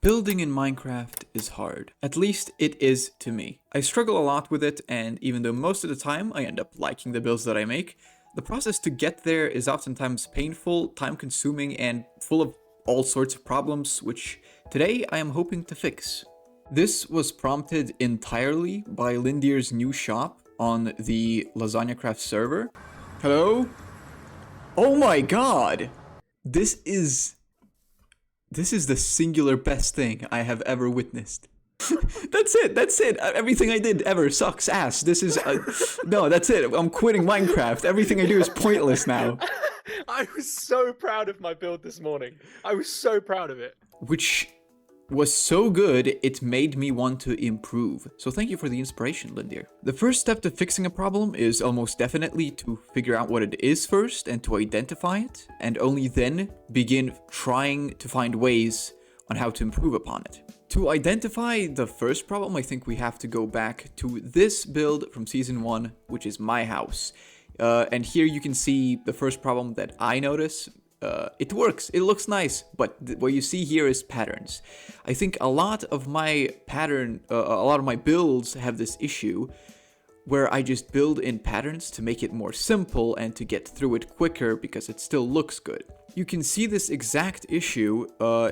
Building in Minecraft is hard. At least it is to me. I struggle a lot with it, and even though most of the time I end up liking the builds that I make, the process to get there is oftentimes painful, time-consuming, and full of all sorts of problems, which today I am hoping to fix. This was prompted entirely by Lindier's new shop on the Lasagnacraft server. Hello? Oh my god! This is the singular best thing I have ever witnessed. That's it. Everything I did ever sucks ass. This is, no, that's it. I'm quitting Minecraft. Everything I do is pointless now. I was so proud of my build this morning. I was so proud of it. Which was so good, it made me want to improve. So thank you for the inspiration, Lindier. The first step to fixing a problem is almost definitely to figure out what it is first and to identify it, and only then begin trying to find ways on how to improve upon it. To identify the first problem, I think we have to go back to this build from Season 1, which is my house. And here you can see the first problem that I notice. It works, it looks nice, but what you see here is patterns. I think a lot of my builds have this issue where I just build in patterns to make it more simple and to get through it quicker because it still looks good. You can see this exact issue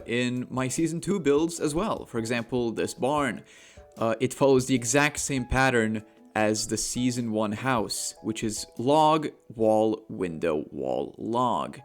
in my Season 2 builds as well. For example, this barn. It follows the exact same pattern as the Season 1 house, which is log, wall, window, wall, log.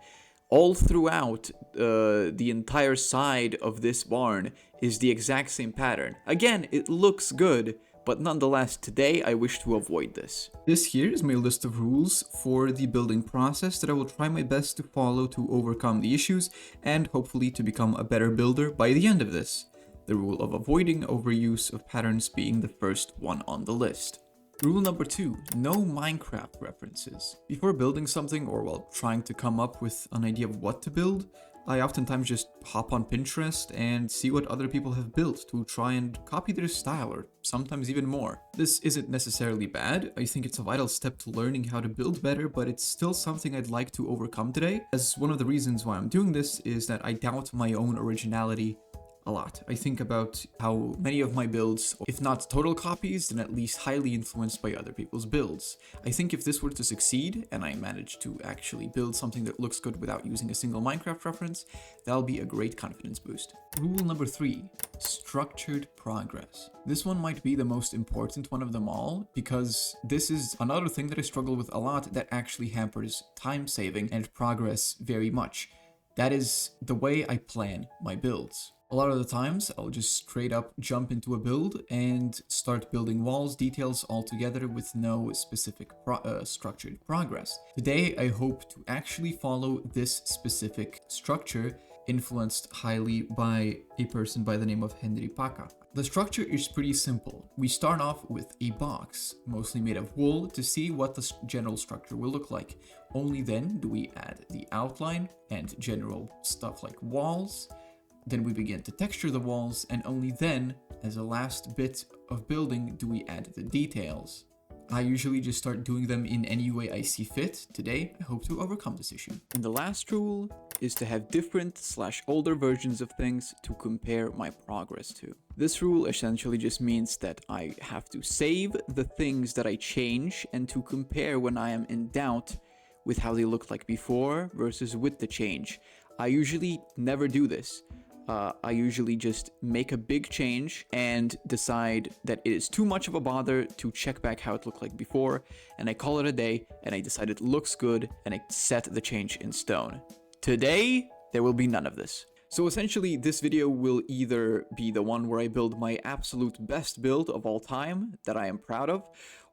All throughout the entire side of this barn is the exact same pattern. Again, it looks good, but nonetheless, today I wish to avoid this. This here is my list of rules for the building process that I will try my best to follow to overcome the issues and hopefully to become a better builder by the end of this. The rule of avoiding overuse of patterns being the first one on the list. Rule number 2, no Minecraft references. Before building something or while trying to come up with an idea of what to build, I oftentimes just hop on Pinterest and see what other people have built to try and copy their style or sometimes even more. This isn't necessarily bad. I think it's a vital step to learning how to build better, but it's still something I'd like to overcome today, as one of the reasons why I'm doing this is that I doubt my own originality a lot. I think about how many of my builds, if not total copies, then at least highly influenced by other people's builds. I think if this were to succeed, and I manage to actually build something that looks good without using a single Minecraft reference, that'll be a great confidence boost. Rule number 3, structured progress. This one might be the most important one of them all, because this is another thing that I struggle with a lot that actually hampers time saving and progress very much. That is the way I plan my builds. A lot of the times, I'll just straight up jump into a build and start building walls, details all together with no specific structured progress. Today, I hope to actually follow this specific structure, influenced highly by a person by the name of Henry Paca. The structure is pretty simple. We start off with a box, mostly made of wool, to see what the general structure will look like. Only then do we add the outline and general stuff like walls. Then we begin to texture the walls, and only then, as a last bit of building, do we add the details. I usually just start doing them in any way I see fit. Today, I hope to overcome this issue. And the last rule is to have different/older versions of things to compare my progress to. This rule essentially just means that I have to save the things that I change and to compare when I am in doubt with how they looked like before versus with the change. I usually never do this. I usually just make a big change and decide that it is too much of a bother to check back how it looked like before, and I call it a day, and I decide it looks good, and I set the change in stone. Today, there will be none of this. So essentially, this video will either be the one where I build my absolute best build of all time that I am proud of,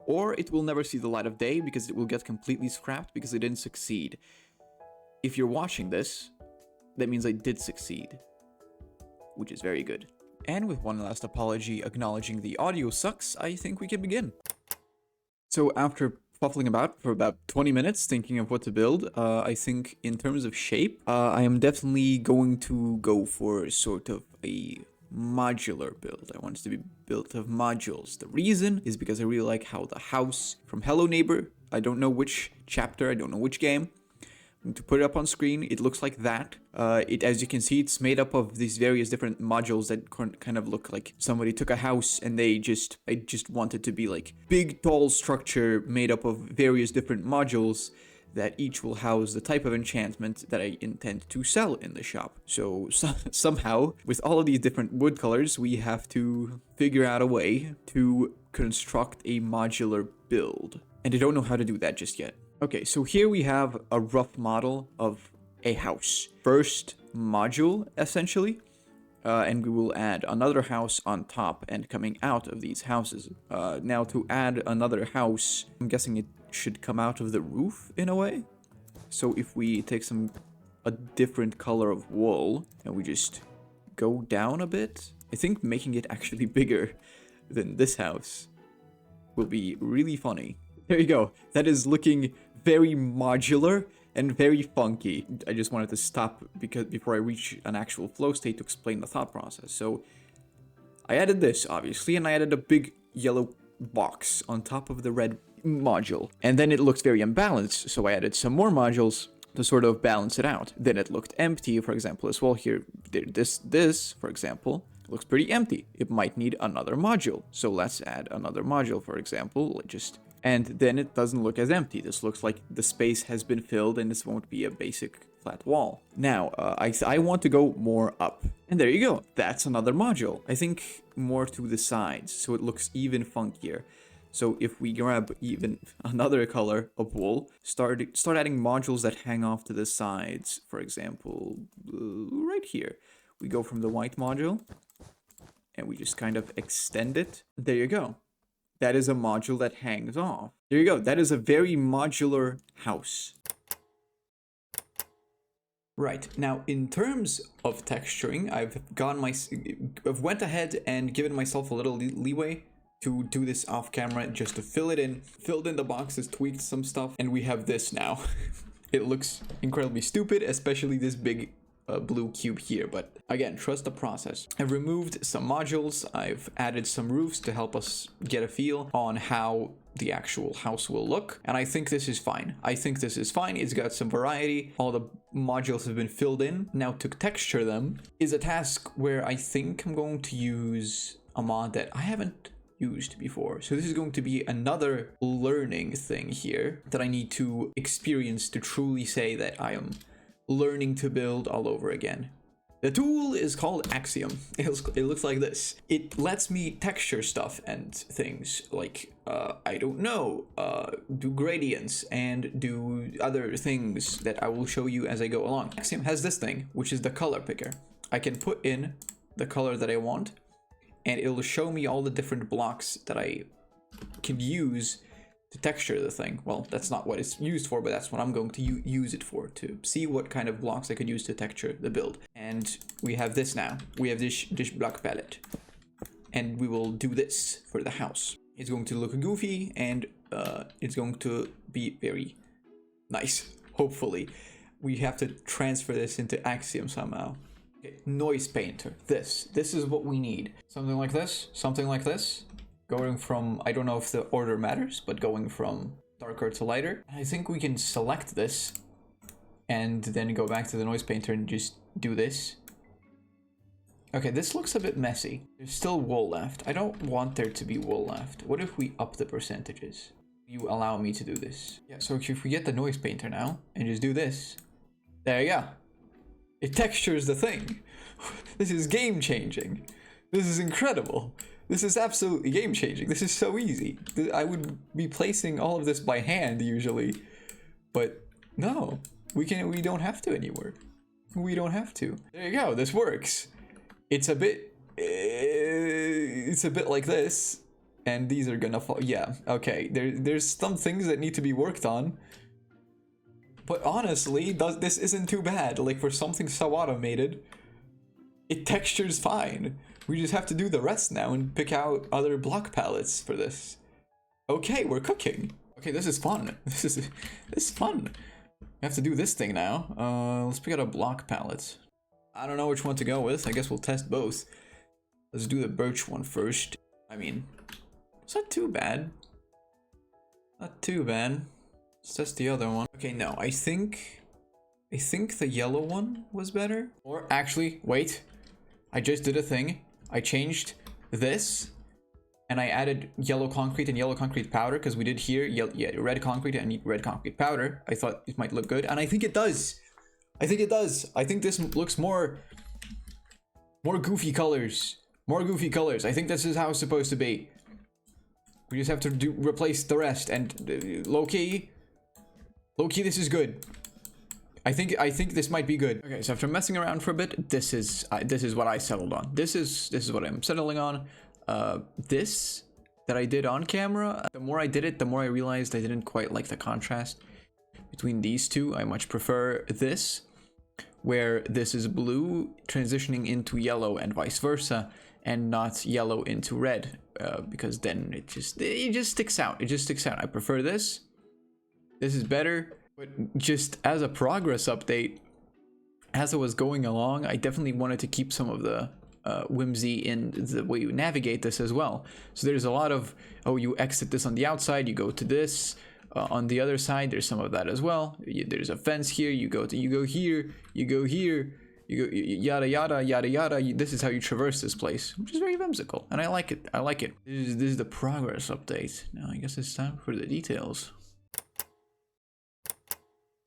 or it will never see the light of day because it will get completely scrapped because it didn't succeed. If you're watching this, that means I did succeed, which is very good. And with one last apology acknowledging the audio sucks, I think we can begin. So after fuffling about for about 20 minutes thinking of what to build, I think in terms of shape, I am definitely going to go for sort of a modular build. I want it to be built of modules. The reason is because I really like how the house from Hello Neighbor, I don't know which chapter, I don't know which game, And to put it up on screen, it looks like that. As you can see, it's made up of these various different modules that kind of look like somebody took a house and they just wanted to be like big, tall structure made up of various different modules that each will house the type of enchantment that I intend to sell in the shop. So somehow, with all of these different wood colors, we have to figure out a way to construct a modular build. And I don't know how to do that just yet. Okay, so here we have a rough model of a house. First module, essentially. And we will add another house on top and coming out of these houses. Now to add another house, I'm guessing it should come out of the roof in a way. So if we take a different color of wool and we just go down a bit, I think making it actually bigger than this house will be really funny. There you go. That is looking very modular and very funky. I just wanted to stop before I reach an actual flow state to explain the thought process. So I added this, obviously, and I added a big yellow box on top of the red module. And then it looks very imbalanced, so I added some more modules to sort of balance it out. Then it looked empty, for example, as well here. This, for example, looks pretty empty. It might need another module. So let's add another module, for example. And then it doesn't look as empty. This looks like the space has been filled and this won't be a basic flat wall. Now, I want to go more up. And there you go. That's another module. I think more to the sides, so it looks even funkier. So if we grab even another color of wool, start adding modules that hang off to the sides. For example, right here. We go from the white module and we just kind of extend it. There you go. That is a module that hangs off. There you go. That is a very modular house. Right, now in terms of texturing, I've went ahead and given myself a little leeway to do this off camera, just to fill it in, filled in the boxes, tweaked some stuff, and we have this now. It looks incredibly stupid, especially this big blue cube here, but again, trust the process. I've removed some modules, I've added some roofs to help us get a feel on how the actual house will look, and I think this is fine. It's got some variety, all the modules have been filled in. Now to texture them is a task where I think I'm going to use a mod that I haven't used before. So this is going to be another learning thing here that I need to experience to truly say that I am learning to build all over again. The tool is called Axiom. It looks like this. It lets me texture stuff and things like, I don't know, do gradients and do other things that I will show you as I go along. Axiom has this thing, which is the color picker. I can put in the color that I want, and it'll show me all the different blocks that I can use to texture the thing. Well, that's not what it's used for, but that's what I'm going to use it for, to see what kind of blocks I could use to texture the build. And we have this now. We have this block palette. And we will do this for the house. It's going to look goofy, and it's going to be very nice, hopefully. We have to transfer this into Axiom somehow. Okay, noise painter. This is what we need. Something like this. Going from, I don't know if the order matters, but going from darker to lighter. I think we can select this and then go back to the noise painter and just do this. Okay, this looks a bit messy. There's still wool left. I don't want there to be wool left. What if we up the percentages? You allow me to do this. Yeah, so if we get the noise painter now and just do this, there you go. It textures the thing. This is game changing. This is incredible. This is absolutely game changing. This is so easy. I would be placing all of this by hand usually, but no, we don't have to anymore. We don't have to. There you go. This works. It's a bit like this, and these are gonna fall. Yeah, okay. There's some things that need to be worked on, but honestly, this isn't too bad. Like, for something so automated, it textures fine. We just have to do the rest now and pick out other block palettes for this. Okay, we're cooking. Okay, this is fun. This is fun. We have to do this thing now. Let's pick out a block palette. I don't know which one to go with. I guess we'll test both. Let's do the birch one first. I mean, it's not too bad. Not too bad. Let's test the other one. Okay, no, I think I think the yellow one was better. Or actually, wait. I just did a thing. I changed this and I added yellow concrete and yellow concrete powder because we did here red concrete and red concrete powder. I thought it might look good and I think it does. I think it does. I think this looks more goofy colors. More goofy colors. I think this is how it's supposed to be. We just have to replace the rest and low-key, this is good. I think this might be good. Okay, so after messing around for a bit, this is what I settled on. This is what I'm settling on. This that I did on camera, the more I did it, the more I realized I didn't quite like the contrast between these two. I much prefer this, where this is blue transitioning into yellow and vice versa, and not yellow into red, because then it just sticks out. It just sticks out. I prefer this. This is better. But just as a progress update, as I was going along, I definitely wanted to keep some of the whimsy in the way you navigate this as well. So there's a lot of, oh, you exit this on the outside, you go to this. On the other side, there's some of that as well. There's a fence here, you go here, you go yada yada yada yada. This is how you traverse this place, which is very whimsical, and I like it. I like it. This is the progress update. Now I guess it's time for the details.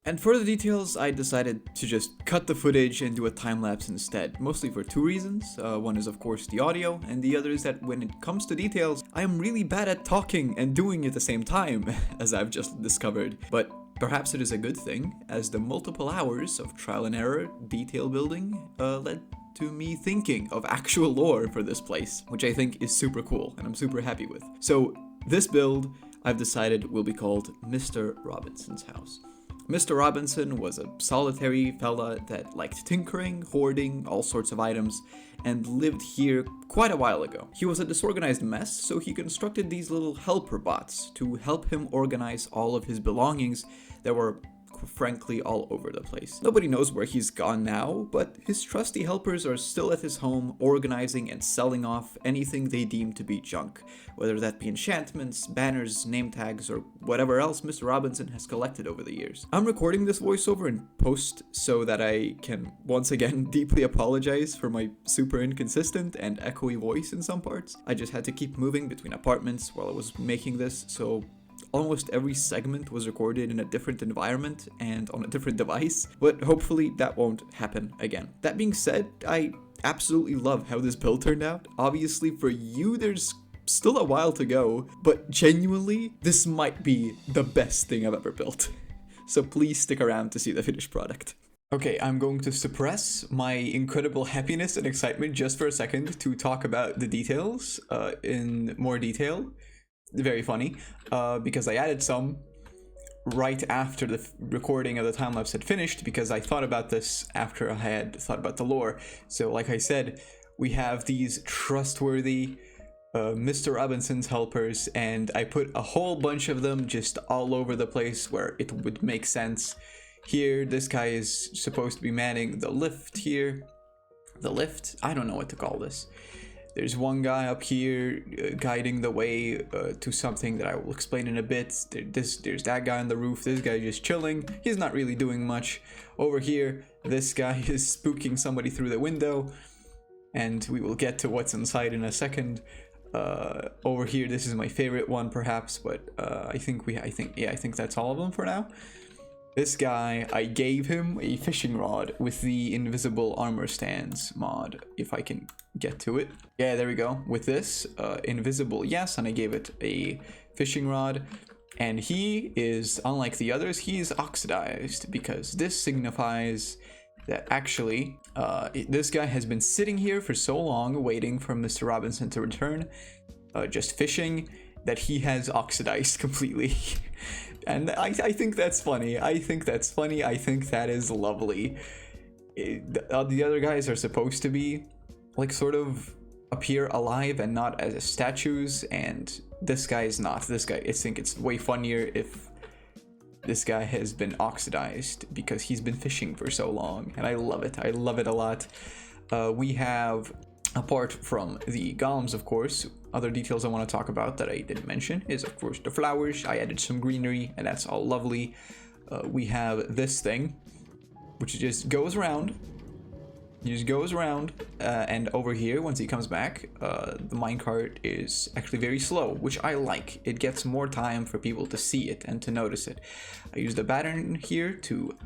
And for the details, I decided to just cut the footage and do a time-lapse instead, mostly for two reasons. One is of course the audio, and the other is that when it comes to details, I am really bad at talking and doing at the same time, as I've just discovered. But perhaps it is a good thing, as the multiple hours of trial and error detail building led to me thinking of actual lore for this place, which I think is super cool, and I'm super happy with. So this build, I've decided, will be called Mr. Robinson's House. Mr. Robinson was a solitary fella that liked tinkering, hoarding all sorts of items, and lived here quite a while ago. He was a disorganized mess, so he constructed these little helper bots to help him organize all of his belongings that were frankly all over the place. Nobody knows where he's gone now, but his trusty helpers are still at his home, organizing and selling off anything they deem to be junk, whether that be enchantments, banners, name tags, or whatever else Mr. Robinson has collected over the years. I'm recording this voiceover in post so that I can once again deeply apologize for my super inconsistent and echoey voice in some parts. I just had to keep moving between apartments while I was making this, so almost every segment was recorded in a different environment and on a different device, but hopefully that won't happen again. That being said, I absolutely love how this build turned out. Obviously for you, there's still a while to go, but genuinely, this might be the best thing I've ever built. So please stick around to see the finished product. Okay, I'm going to suppress my incredible happiness and excitement just for a second to talk about the details in more detail. Very funny, because I added some right after the recording of the time-lapse had finished, because I thought about this after I had thought about the lore. So like I said, we have these trustworthy Mr. Robinson's helpers, and I put a whole bunch of them just all over the place where it would make sense. Here, this guy is supposed to be manning the lift here. The lift? I don't know what to call this. There's one guy up here guiding the way to something that I will explain in a bit. There's that guy on the roof. This guy just chilling. He's not really doing much. Over here, this guy is spooking somebody through the window, and we will get to what's inside in a second. Over here, this is my favorite one, perhaps, but I think that's all of them for now. This guy, I gave him a fishing rod with the invisible armor stands mod, if I can get to it. Yeah, there we go. With this, invisible, yes, and I gave it a fishing rod. And he is, unlike the others, he's oxidized, because this signifies that actually, this guy has been sitting here for so long, waiting for Mr. Robinson to return, just fishing, that he has oxidized completely. And I think that's funny. I think that's funny. I think that is lovely. The other guys are supposed to be, like, sort of appear alive and not as statues, and this guy is not. This guy, I think it's way funnier if this guy has been oxidized, because he's been fishing for so long, and I love it. I love it a lot. We have, apart from the golems, of course, other details I want to talk about that I didn't mention is, of course, the flowers. I added some greenery, and that's all lovely. We have this thing. which just goes around. He just goes around, and over here, once he comes back, the minecart is actually very slow, which I like. It gets more time for people to see it and to notice it. I use the pattern here to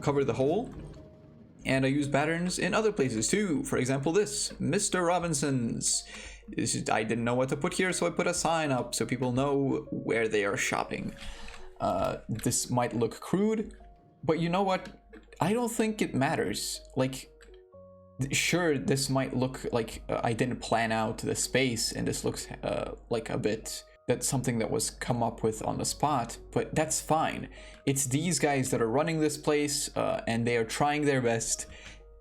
cover the hole, and I use patterns in other places too. For example, this, Mr. Robinson's. I didn't know what to put here, so I put a sign up so people know where they are shopping. This might look crude, but you know what? I don't think it matters. Like, sure, this might look like I didn't plan out the space, and this looks like a bit that's something that was come up with on the spot, but that's fine. It's these guys that are running this place, and they are trying their best,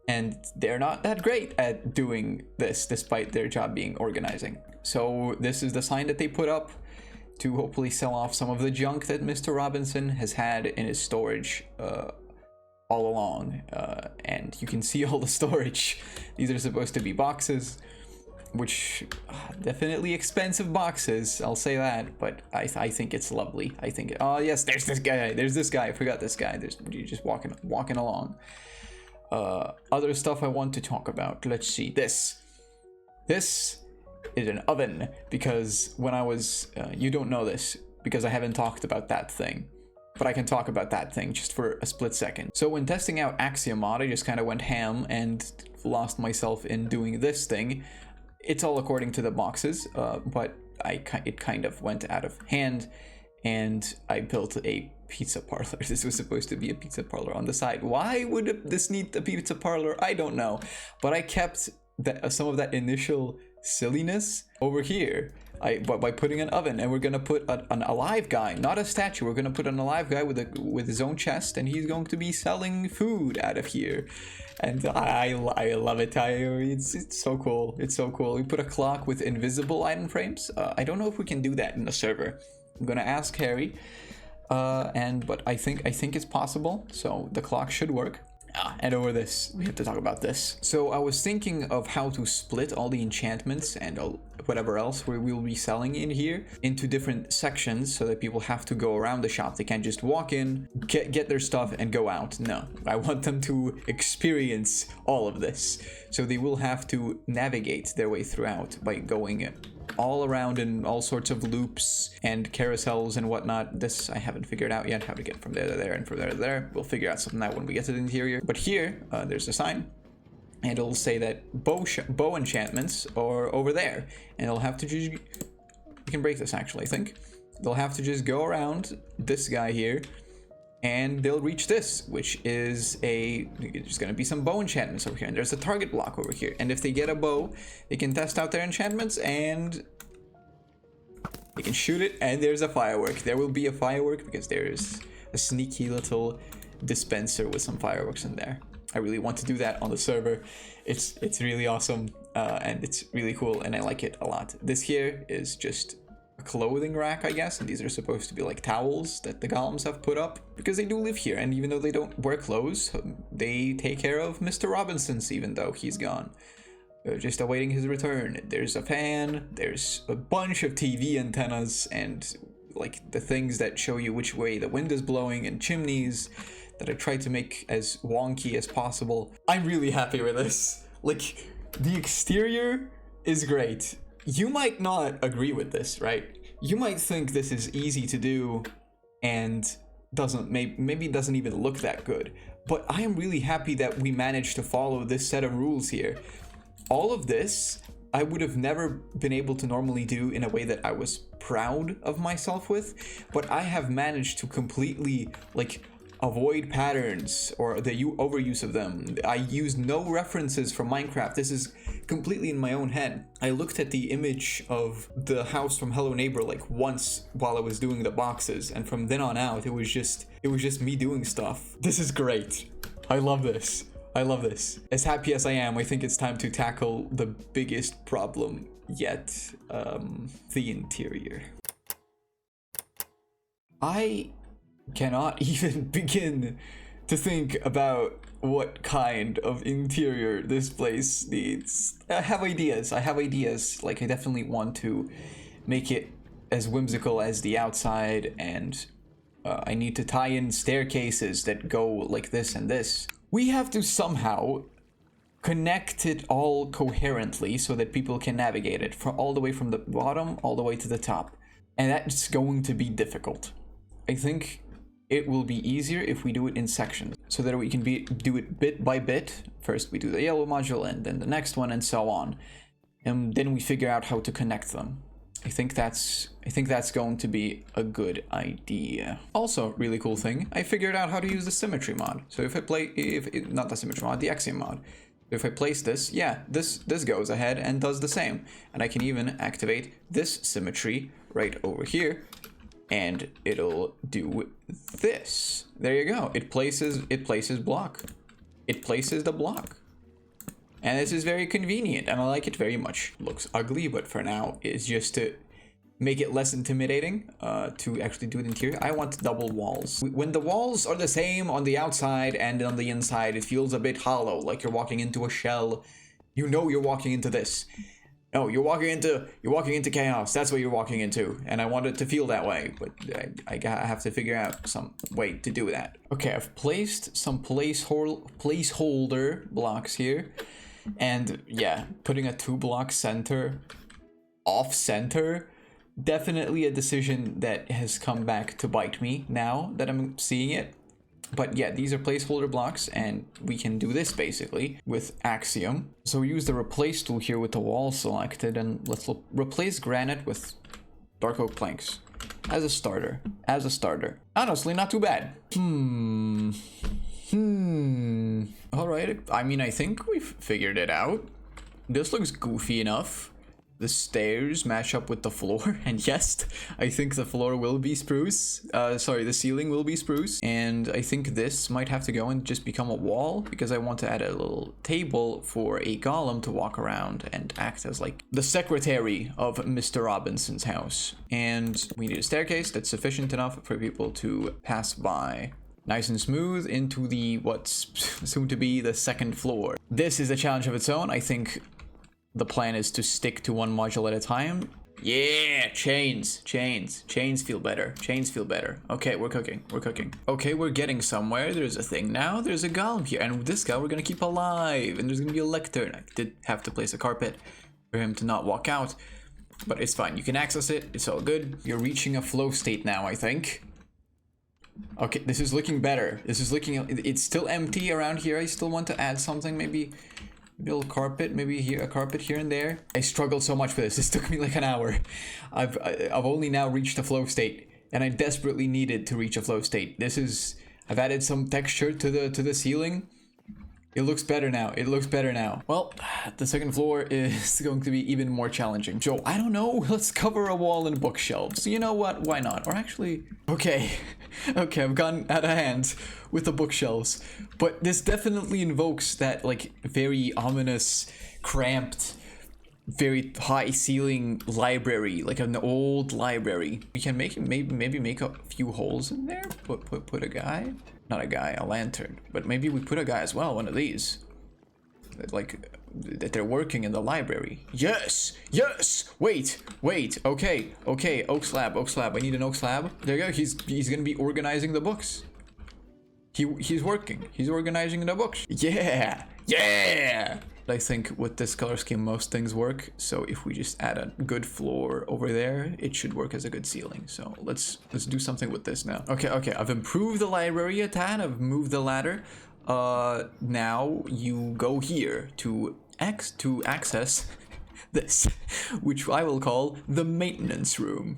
and they're not that great at doing this despite their job being organizing. So this is the sign that they put up to hopefully sell off some of the junk that Mr. Robinson has had in his storage all along, and you can see all the storage. These are supposed to be boxes, which definitely expensive boxes, I'll say that, but I think it's lovely. I think oh yes, there's this guy, I forgot this guy. You're just walking along. Other stuff I want to talk about, let's see. This is an oven, because when I was you don't know this because I haven't talked about that thing, but I can talk about that thing just for a split second. So when testing out Axiomod, I just kind of went ham and lost myself in doing this thing. It's all according to the boxes, but it kind of went out of hand, and I built a pizza parlor. This was supposed to be a pizza parlor on the side. Why would this need a pizza parlor? I don't know, but I kept some of that initial silliness over here. By putting an oven, and we're gonna put an alive guy, not a statue. We're gonna put an alive guy with his own chest, and he's going to be selling food out of here, and I love it. It's so cool. It's so cool. We put a clock with invisible item frames. I don't know if we can do that in the server. I'm gonna ask Harry, but I think it's possible. So the clock should work. And over this, we have to talk about this. So I was thinking of how to split all the enchantments and whatever else we will be selling in here into different sections, so that people have to go around the shop. They can't just walk in, get their stuff and go out. No, I want them to experience all of this. So they will have to navigate their way throughout by going all around in all sorts of loops and carousels and whatnot. This I haven't figured out yet, how to get from there to there and from there to there. We'll figure out something out when we get to the interior. But here, there's a sign, and it'll say that bow enchantments are over there, and they'll have to just, we can break this actually, I think. They'll have to just go around this guy here, and they'll reach this, which is there's gonna be some bow enchantments over here, and there's a target block over here, and if they get a bow, they can test out their enchantments, and they can shoot it, and there's a firework. There will be a firework because there's a sneaky little dispenser with some fireworks in there. I really want to do that on the server. It's really awesome, and it's really cool, and I like it a lot. This here is just a clothing rack, I guess, and these are supposed to be like towels that the golems have put up, because they do live here, and even though they don't wear clothes, they take care of Mr. Robinson's even though he's gone. They're just awaiting his return. There's a fan, there's a bunch of TV antennas, and like the things that show you which way the wind is blowing, and chimneys that I tried to make as wonky as possible. I'm really happy with this. Like, the exterior is great. You might not agree with this, right? You might think this is easy to do and maybe doesn't even look that good. But I am really happy that we managed to follow this set of rules here. All of this, I would have never been able to normally do in a way that I was proud of myself with, but I have managed to completely, like, avoid patterns or the overuse of them. I used no references from Minecraft. This is completely in my own head. I looked at the image of the house from Hello Neighbor like once while I was doing the boxes, and from then on out it was just me doing stuff. This is great. I love this. I love this. As happy as I am, I think it's time to tackle the biggest problem yet, the interior. I cannot even begin to think about what kind of interior this place needs. I have ideas. Like, I definitely want to make it as whimsical as the outside and I need to tie in staircases that go like this and this. We have to somehow connect it all coherently so that people can navigate it from all the way from the bottom all the way to the top. And that's going to be difficult. I think it will be easier if we do it in sections so that we can do it bit by bit. First we do the yellow module and then the next one and so on. And then we figure out how to connect them. I think that's going to be a good idea. Also, really cool thing, I figured out how to use the symmetry mod. So if I not the symmetry mod, the axiom mod. If I place this, yeah, this goes ahead and does the same. And I can even activate this symmetry right over here, and it'll do this. There you go. It places block. It places the block. And this is very convenient, and I like it very much. Looks ugly, but for now, it's just to make it less intimidating to actually do it interior. I want double walls. When the walls are the same on the outside and on the inside, it feels a bit hollow, like you're walking into a shell. You know you're walking into this. No, you're walking into chaos. That's what you're walking into, and I want it to feel that way. But I have to figure out some way to do that. Okay, I've placed some placeholder blocks here. And yeah, putting a 2-block center off center, definitely a decision that has come back to bite me now that I'm seeing it. But yeah, these are placeholder blocks, and we can do this basically with axiom. So we use the replace tool here with the wall selected, and let's replace granite with dark oak planks as a starter. Honestly, not too bad. Alright, I mean, I think we've figured it out. This looks goofy enough. The stairs match up with the floor, and yes, I think the floor will be spruce. Sorry, the ceiling will be spruce. And I think this might have to go and just become a wall, because I want to add a little table for a golem to walk around and act as like the secretary of Mr. Robinson's house. And we need a staircase that's sufficient enough for people to pass by. Nice and smooth into the what's soon to be the second floor. This is a challenge of its own. I think the plan is to stick to one module at a time. Yeah, chains feel better. Okay, we're cooking. Okay, we're getting somewhere. There's a thing now. There's a golem here, and this guy we're gonna keep alive, and there's gonna be a lectern. I did have to place a carpet for him to not walk out, but it's fine. You can access it. It's all good. You're reaching a flow state now, I think. Okay, this is looking better. It's still empty around here. I still want to add something, maybe a little carpet, maybe here, a carpet here and there. I struggled so much for this. This took me like an hour. I've only now reached a flow state, and I desperately needed to reach a flow state. I've added some texture to the ceiling. It looks better now. Well, the second floor is going to be even more challenging. Joe, I don't know. Let's cover a wall in bookshelves. You know what? Why not? Or actually, okay, I've gone out of hand with the bookshelves. But this definitely invokes that like very ominous, cramped, very high ceiling library, like an old library. We can maybe make a few holes in there. Put a guy. Not a guy, a lantern. But maybe we put a guy as well, one of these. That they're working in the library. Yes! Wait, okay, oak slab. I need an oak slab. There you go, he's gonna be organizing the books. He's working, he's organizing the books. Yeah! I think with this color scheme most things work, so if we just add a good floor over there, it should work as a good ceiling. So let's do something with this now. Okay, I've improved the library a tad. I've moved the ladder. Now you go here to access this, which I will call the maintenance room.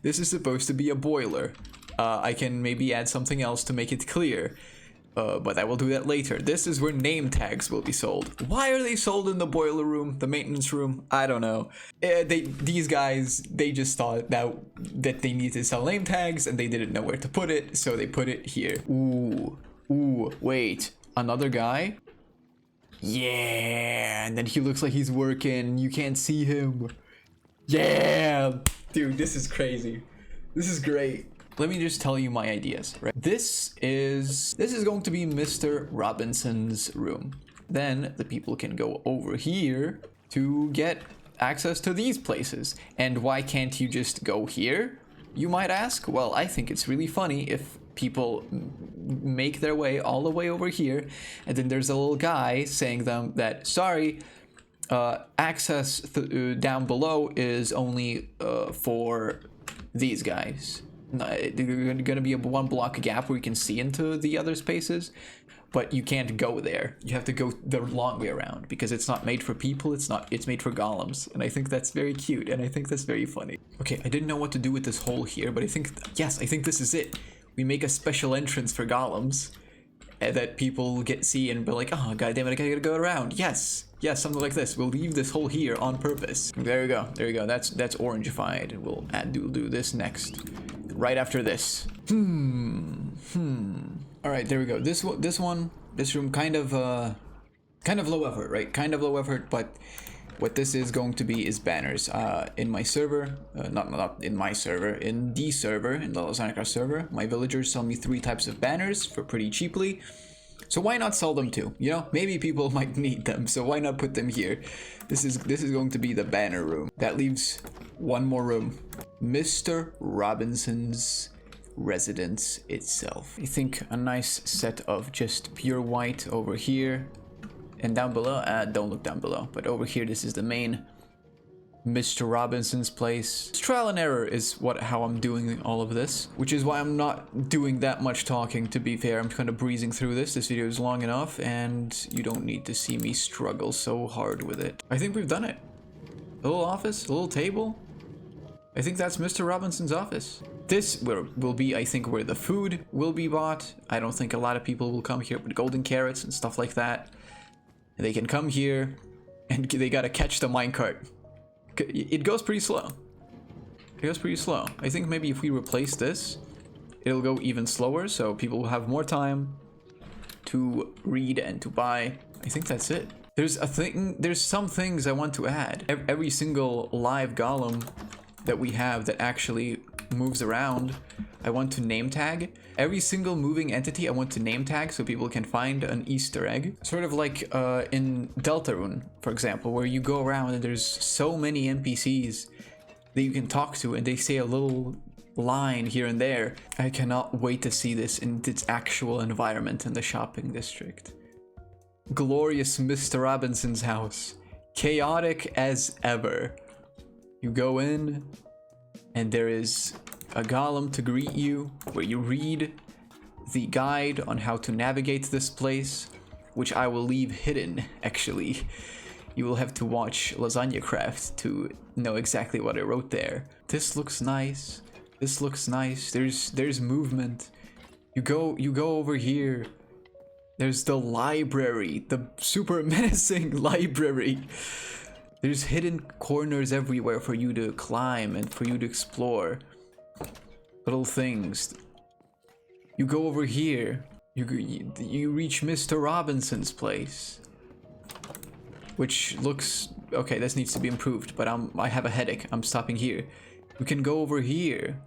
This is supposed to be a boiler. I can maybe add something else to make it clear. But I will do that later. This is where name tags will be sold. Why are they sold in the boiler room, the maintenance room? I don't know. These guys, they just thought that they needed to sell name tags and they didn't know where to put it, so they put it here. Ooh, wait, another guy? Yeah, and then he looks like he's working. You can't see him. Yeah, dude, this is crazy. This is great. Let me just tell you my ideas, right? This is going to be Mr. Robinson's room. Then the people can go over here to get access to these places. And why can't you just go here? you might ask? Well, I think it's really funny if people make their way all the way over here, and then there's a little guy saying them that, sorry, access down below is only for these guys. There's gonna be a 1 block gap where you can see into the other spaces, but you can't go there. You have to go the long way around because it's not made for people. It's made for golems, and I think that's very cute, and I think that's very funny. Okay, I didn't know what to do with this hole here, but I think this is it. We make a special entrance for golems that people see and be like, oh, goddammit, I gotta go around. Yes, something like this. We'll leave this hole here on purpose. There you go. That's orangified. We'll do this next, right after this. All right, there we go. This room, kind of low effort, right? Kind of low effort, but what this is going to be is banners. In my server, not in my server, in the server, in the Lasagnacraft server, my villagers sell me 3 types of banners for pretty cheaply. So why not sell them too? You know, maybe people might need them, so why not put them here? This is going to be the banner room. That leaves one more room. Mr. Robinson's residence itself. I think a nice set of just pure white over here. And down below, don't look down below, but over here, this is the main Mr. Robinson's place. It's trial and error is how I'm doing all of this, which is why I'm not doing that much talking, to be fair. I'm kind of breezing through this. This video is long enough, and you don't need to see me struggle so hard with it. I think we've done it. A little office, a little table. I think that's Mr. Robinson's office. This will be, I think, where the food will be bought. I don't think a lot of people will come here with golden carrots and stuff like that. They can come here, and they gotta catch the minecart. It goes pretty slow. I think maybe if we replace this, it'll go even slower, so people will have more time to read and to buy. I think that's it. There's some things I want to add. Every single live golem that we have that actually moves around, I want to name tag. Every single moving entity I want to name tag so people can find an Easter egg. Sort of like in Deltarune, for example, where you go around and there's so many NPCs that you can talk to and they say a little line here and there. I cannot wait to see this in its actual environment in the shopping district. Glorious Mr. Robinson's house. Chaotic as ever. You go in and there is a golem to greet you, where you read the guide on how to navigate this place, which I will leave hidden, actually. You will have to watch Lasagnacraft to know exactly what I wrote there. This looks nice. This looks nice. There's movement. You go over here. There's the library, the super menacing library. There's hidden corners everywhere for you to climb and for you to explore. Little things. You go over here. You reach Mr. Robinson's place, which looks okay. This needs to be improved, but I have a headache. I'm stopping here. We can go over here.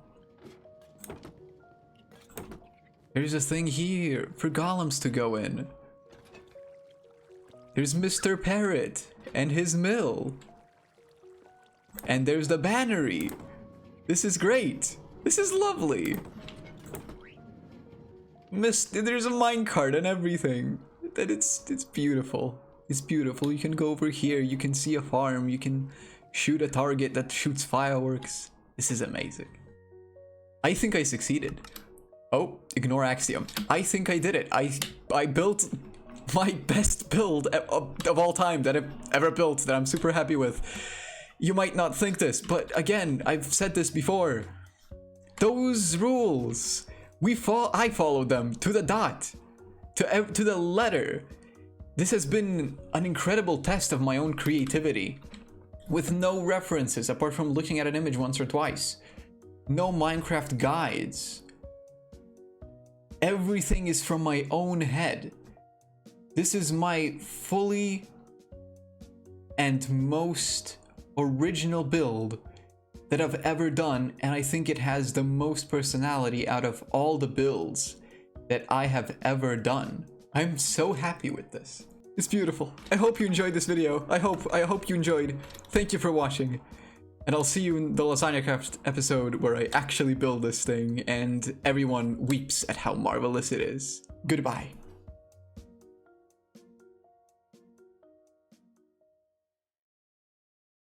There's a thing here for golems to go in. There's Mr. Parrot and his mill. And there's the bannery. This is great. This is lovely. There's a minecart and everything. It's beautiful. It's beautiful. You can go over here. You can see a farm. You can shoot a target that shoots fireworks. This is amazing. I think I succeeded. Oh, ignore axiom. I think I did it. I built my best build of all time that I've ever built that I'm super happy with. You might not think this, but again, I've said this before. Those rules, I followed them to the dot, to the letter. This has been an incredible test of my own creativity, with no references apart from looking at an image once or twice. No Minecraft guides. Everything is from my own head. This is my fully and most original build that I've ever done, and I think it has the most personality out of all the builds that I have ever done. I'm so happy with this. It's beautiful. I hope you enjoyed this video. I hope you enjoyed. Thank you for watching. And I'll see you in the Lasagnacraft episode where I actually build this thing and everyone weeps at how marvelous it is. Goodbye.